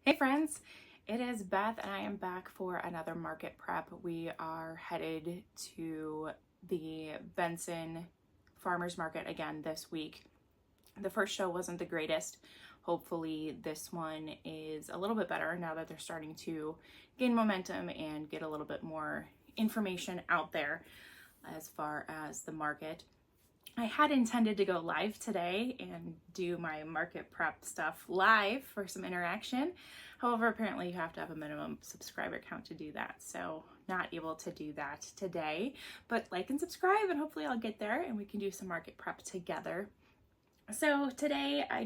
Hey friends, it is Beth and I am back for another market prep. We are headed to the Benson Farmers Market again this week. The first show wasn't the greatest. Hopefully this one is a little bit better now that they're starting to gain momentum and get a little bit more information out there as far as the market. I had intended to go live today and do my market prep stuff live for some interaction. However, apparently you have to have a minimum subscriber count to do that. So not able to do that today, but like and subscribe and hopefully I'll get there and we can do some market prep together. So today I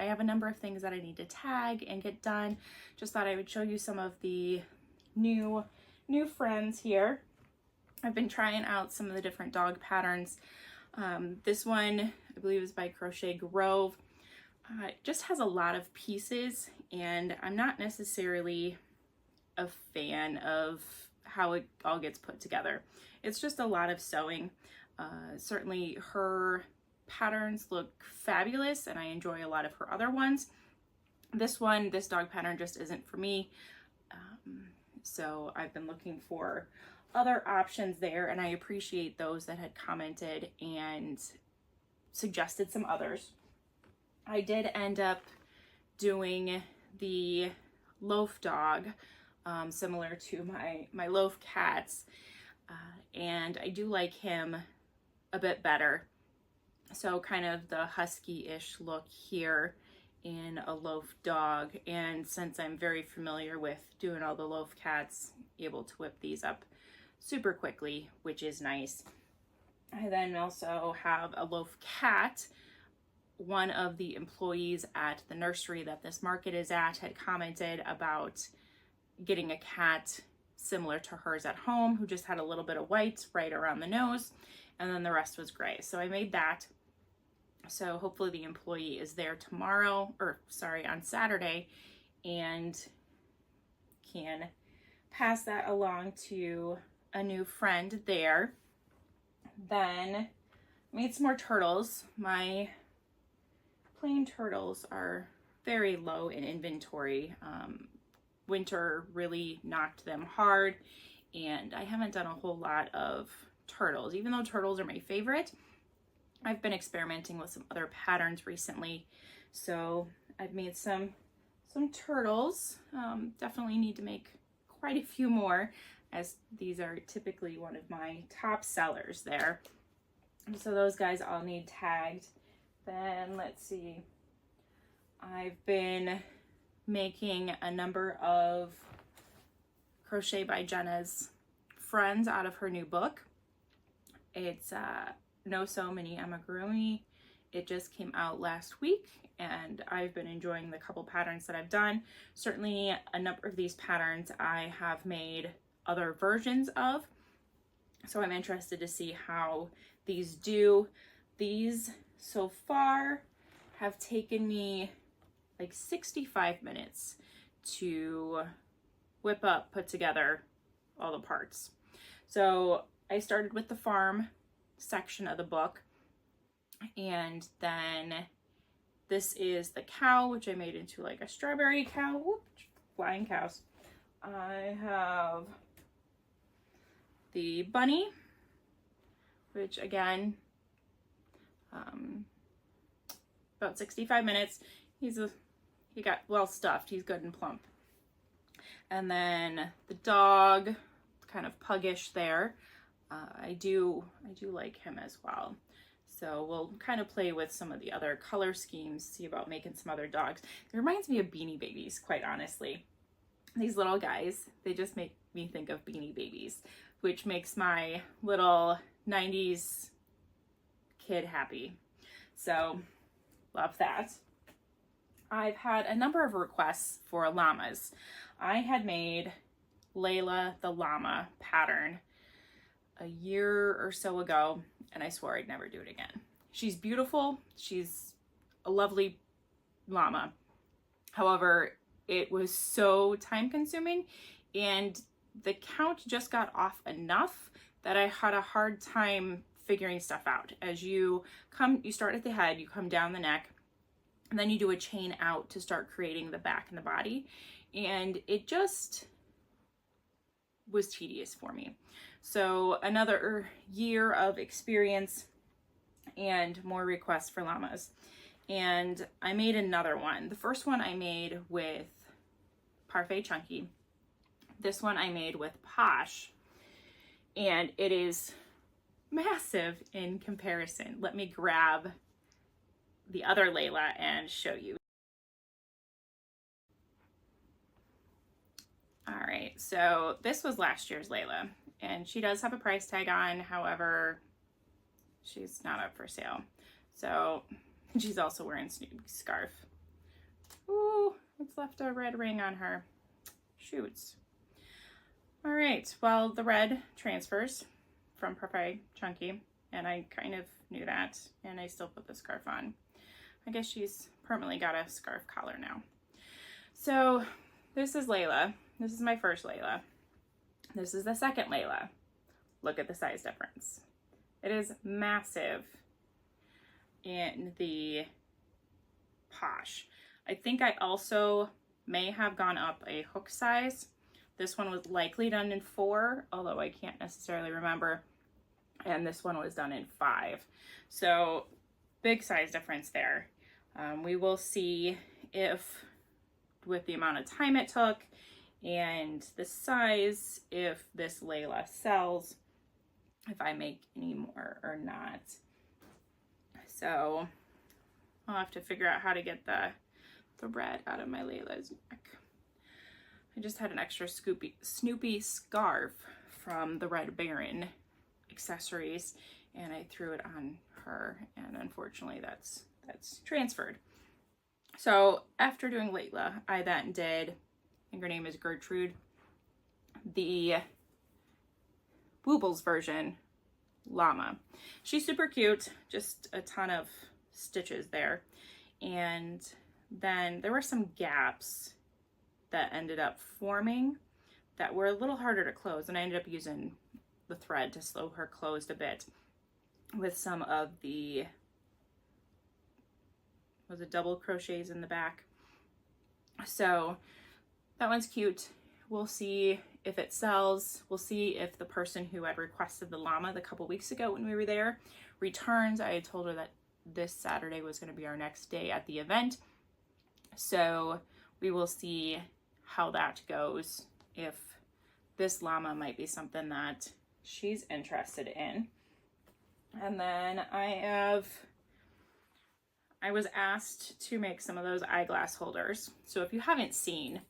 have a number of things that I need to tag and get done. Just thought I would show you some of the new friends here. I've been trying out some of the different dog patterns. This one, I believe, is by Crochet Grove. It just has a lot of pieces, and I'm not necessarily a fan of how it all gets put together. It's just a lot of sewing. Certainly her patterns look fabulous, and I enjoy a lot of her other ones. This dog pattern just isn't for me. So I've been looking for other options there, and I appreciate those that had commented and suggested some others. I did end up doing the Loaf Dog, similar to my Loaf Cats, and I do like him a bit better. So kind of the husky-ish look here in a Loaf Dog, and since I'm very familiar with doing all the Loaf Cats, able to whip these up super quickly, which is nice. I then also have a Loaf Cat. One of the employees at the nursery that this market is at had commented about getting a cat similar to hers at home, who just had a little bit of white right around the nose, and then the rest was gray. So I made that. So hopefully the employee is there on Saturday, and can pass that along to a new friend there. Then I made some more turtles. My plain turtles are very low in inventory. Winter really knocked them hard, and I haven't done a whole lot of turtles. Even though turtles are my favorite, I've been experimenting with some other patterns recently. So I've made some turtles. Definitely need to make quite a few more, as these are typically one of my top sellers there. So those guys all need tagged. Then let's see, I've been making a number of Crochet by Genna's friends out of her new book. It's No Sew Mini Amigurumi. It just came out last week, and I've been enjoying the couple patterns that I've done. Certainly a number of these patterns I have made other versions of, so I'm interested to see how these do. These so far have taken me like 65 minutes to whip up, put together all the parts. So I started with the farm section of the book, and then this is the cow, which I made into like a strawberry cow. Whoop, flying cows. I have the bunny, which again, about 65 minutes. He got well stuffed. He's good and plump. And then the dog, kind of puggish there. I do like him as well. So we'll kind of play with some of the other color schemes, see about making some other dogs. It reminds me of Beanie Babies, quite honestly. These little guys, they just make me think of Beanie Babies, which makes my little 90s kid happy. So love that. I've had a number of requests for llamas. I had made Layla the llama pattern a year or so ago, and I swore I'd never do it again. She's beautiful. She's a lovely llama. However, it was so time consuming, and the count just got off enough that I had a hard time figuring stuff out. As you start at the head, you come down the neck, And then you do a chain out to start creating the back and the body. And it just was tedious for me. So another year of experience and more requests for llamas. And I made another one. The first one I made with Parfait Chunky. This one I made with Posh. And it is massive in comparison. Let me grab the other Layla and show you. All right, so this was last year's Layla, and she does have a price tag on. However, she's not up for sale. So she's also wearing Snoopy's scarf. Ooh, it's left a red ring on her. Shoots. All right, well, the red transfers from Parfait Chunky, and I kind of knew that, and I still put the scarf on. I guess she's permanently got a scarf collar now. So this is Layla. This is my first Layla. This is the second Layla. Look at the size difference. It is massive in the Posh. I think I also may have gone up a hook size. This one was likely done in 4, although I can't necessarily remember. And this one was done in 5. So big size difference there. We will see if, with the amount of time it took and the size, if this Layla sells, if I make any more or not. So I'll have to figure out how to get the red out of my Layla's neck. I just had an extra Snoopy scarf from the Red Baron accessories, and I threw it on her, and unfortunately that's transferred. So after doing Layla, I then did, I think her name is Gertrude, the Woobles version, Llama. She's super cute, just a ton of stitches there. And then there were some gaps that ended up forming that were a little harder to close, and I ended up using the thread to slow her closed a bit with some of the, was it double crochets in the back? So that one's cute. We'll see if it sells. We'll see if the person who had requested the llama a couple weeks ago when we were there returns. I had told her that this Saturday was going to be our next day at the event. So we will see how that goes, if this llama might be something that she's interested in. And then I was asked to make some of those eyeglass holders. So if you haven't seen,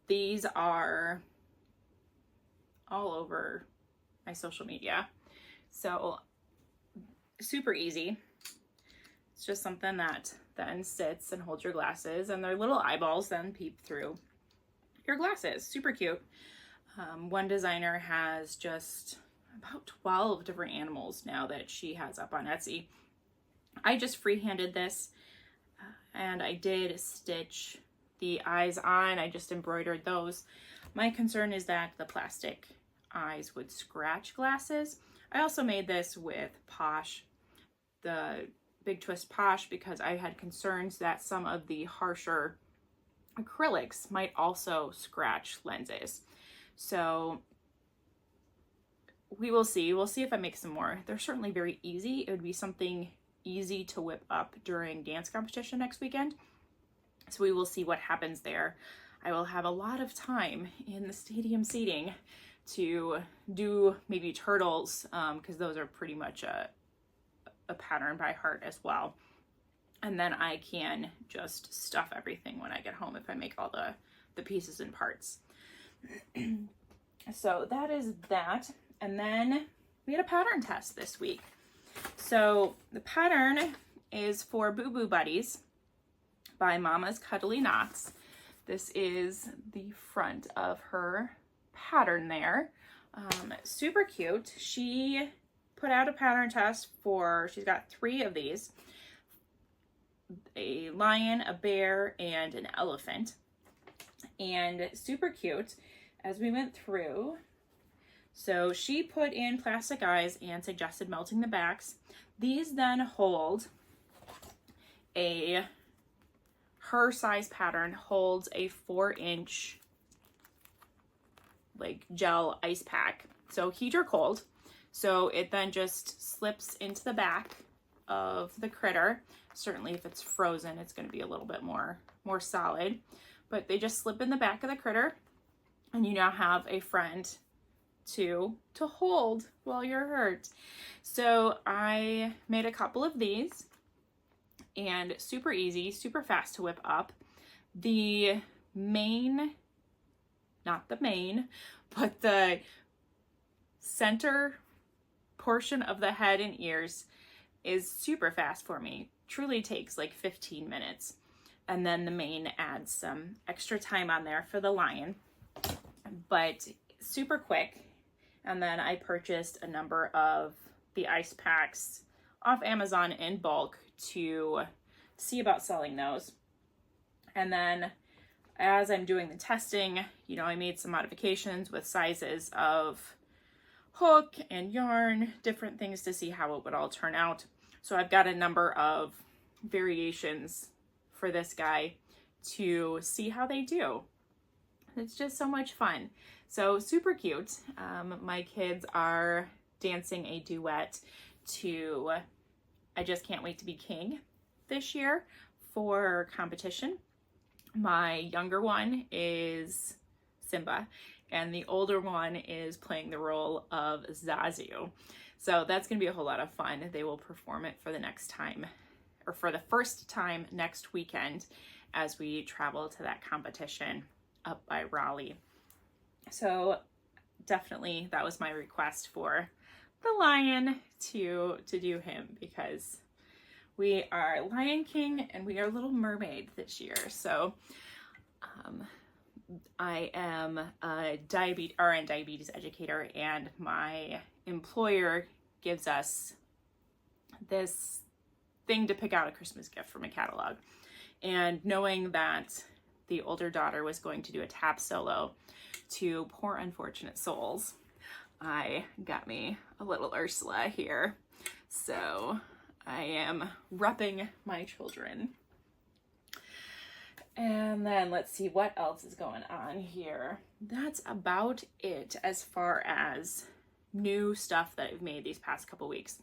these are all over my social media. So super easy. It's just something that then sits and holds your glasses, and their little eyeballs then peep through your glasses. Super cute. One designer has just about 12 different animals now that she has up on Etsy. I just freehanded this, and I did stitch the eyes on. I just embroidered those. My concern is that the plastic eyes would scratch glasses. I also made this with Posh, the Big Twist Posh, because I had concerns that some of the harsher acrylics might also scratch lenses. So we will see. We'll see if I make some more. They're certainly very easy. It would be something easy to whip up during dance competition next weekend. So we will see what happens there. I will have a lot of time in the stadium seating to do maybe turtles, because those are pretty much a pattern by heart as well. And then I can just stuff everything when I get home if I make all the pieces and parts. So that is that. And then we had a pattern test this week. So the pattern is for Boo Boo Buddies by Mama's Cuddly Knots. This is the front of her pattern there. Super cute. She put out a pattern test for, she's got 3 of these, a lion, a bear, and an elephant. And super cute as we went through. So she put in plastic eyes and suggested melting the backs. These then hold a her size pattern holds a 4-inch like gel ice pack. So heat or cold. So it then just slips into the back of the critter. Certainly if it's frozen, it's going to be a little bit more solid, but they just slip in the back of the critter, and you now have a friend to hold while you're hurt. So I made a couple of these, and super easy, super fast to whip up. The main, not the main, but the center portion of the head and ears is super fast for me. Truly takes like 15 minutes. And then the mane adds some extra time on there for the lion, but super quick. And then I purchased a number of the ice packs off Amazon in bulk to see about selling those. And then as I'm doing the testing, you know, I made some modifications with sizes of hook and yarn, different things to see how it would all turn out. So I've got a number of variations for this guy to see how they do. It's just so much fun. So super cute. My kids are dancing a duet to I Just Can't Wait to Be King this year for competition. My younger one is Simba, and the older one is playing the role of Zazu. So that's going to be a whole lot of fun. They will perform it for the next time, or for the first time next weekend as we travel to that competition up by Raleigh. So definitely that was my request for the lion to do him, because we are Lion King and we are Little Mermaid this year. So I am a RN Diabetes Educator, and my employer gives us this thing to pick out a Christmas gift from a catalog. And knowing that the older daughter was going to do a tap solo to Poor Unfortunate Souls, I got me a little Ursula here. So I am repping my children. And then let's see what else is going on here. That's about it as far as new stuff that I've made these past couple weeks.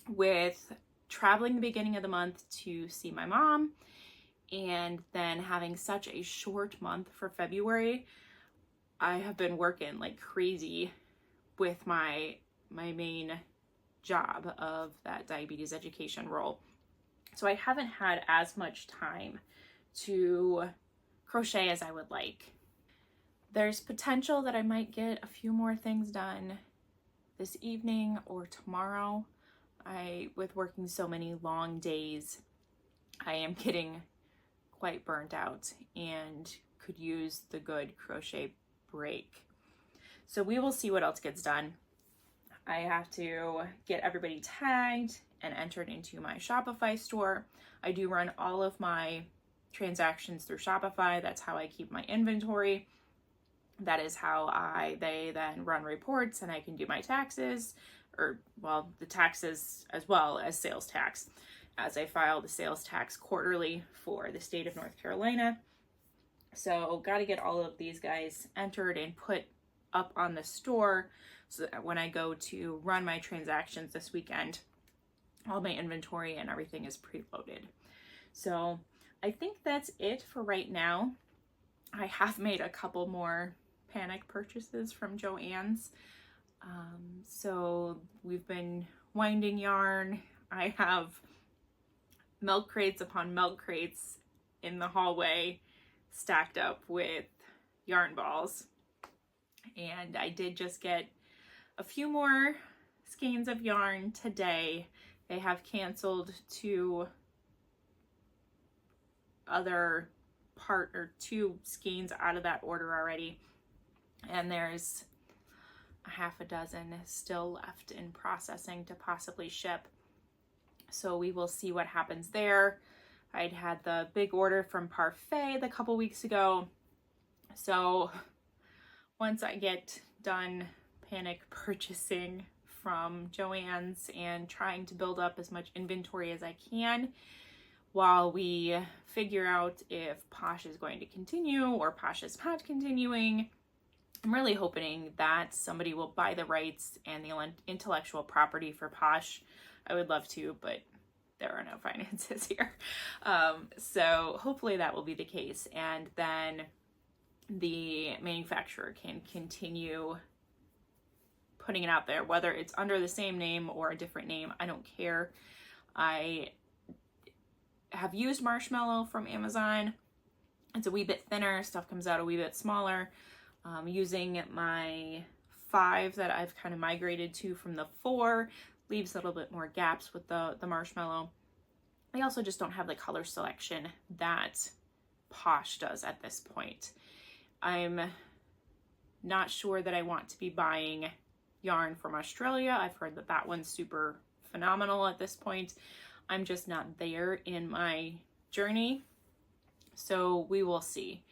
With traveling the beginning of the month to see my mom, and then having such a short month for February, I have been working like crazy with my main job of that diabetes education role. So I haven't had as much time to crochet as I would like. There's potential that I might get a few more things done this evening or tomorrow. With working so many long days, I am getting quite burnt out and could use the good crochet break. So we will see what else gets done. I have to get everybody tagged and entered into my Shopify store. I do run all of my transactions through Shopify. That's how I keep my inventory. That is how they then run reports, and I can do my taxes, or well, the taxes as well as sales tax, as I file the sales tax quarterly for the state of North Carolina. So got to get all of these guys entered and put up on the store so that when I go to run my transactions this weekend, all my inventory and everything is preloaded. So I think that's it for right now. I have made a couple more panic purchases from Joann's. So we've been winding yarn. I have milk crates upon milk crates in the hallway stacked up with yarn balls. And I did just get a few more skeins of yarn today. They have canceled two skeins out of that order already. And there's a half a dozen still left in processing to possibly ship. So we will see what happens there. I'd had the big order from Parfait a couple weeks ago. So once I get done panic purchasing from Joann's and trying to build up as much inventory as I can, while we figure out if Posh is going to continue or Posh is not continuing, I'm really hoping that somebody will buy the rights and the intellectual property for Posh. I would love to, but there are no finances here. So hopefully that will be the case. And then the manufacturer can continue putting it out there, whether it's under the same name or a different name. I don't care. I have used Marshmallow from Amazon. It's a wee bit thinner. Stuff comes out a wee bit smaller. Using my 5 that I've kind of migrated to from the 4 leaves a little bit more gaps with the Marshmallow. I also just don't have the color selection that Posh does at this point. I'm not sure that I want to be buying yarn from Australia. I've heard that that one's super phenomenal at this point. I'm just not there in my journey, so we will see.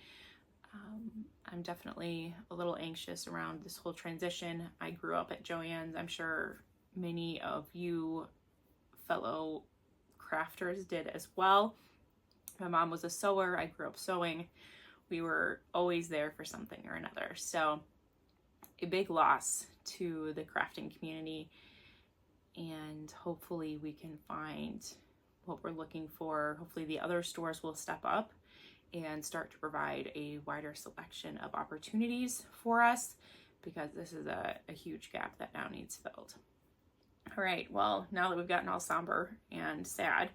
I'm definitely a little anxious around this whole transition. I grew up at Joann's. I'm sure many of you fellow crafters did as well. My mom was a sewer. I grew up sewing. We were always there for something or another. So a big loss to the crafting community, and hopefully we can find what we're looking for. Hopefully the other stores will step up and start to provide a wider selection of opportunities for us, because this is a huge gap that now needs filled. All right, well, now that we've gotten all somber and sad,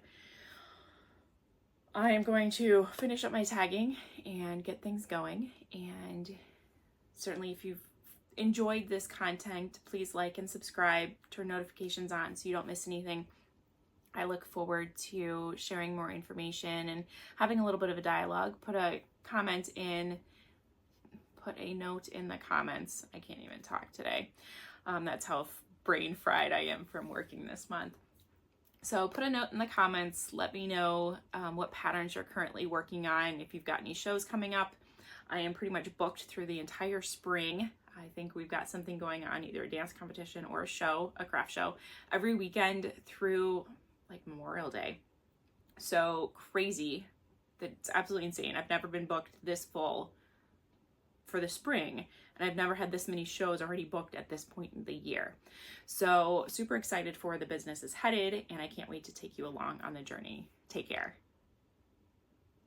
I am going to finish up my tagging and get things going. And certainly if you've enjoyed this content, please like and subscribe, turn notifications on so you don't miss anything. I look forward to sharing more information and having a little bit of a dialogue. Put a comment in, put a note in the comments. I can't even talk today. That's how brain fried I am from working this month. So put a note in the comments. Let me know what patterns you're currently working on. If you've got any shows coming up. I am pretty much booked through the entire spring. I think we've got something going on, either a dance competition or a show, a craft show, every weekend through like Memorial Day. So crazy. That's absolutely insane. I've never been booked this full for the spring, and I've never had this many shows already booked at this point in the year. So super excited for where the business is headed, and I can't wait to take you along on the journey. Take care.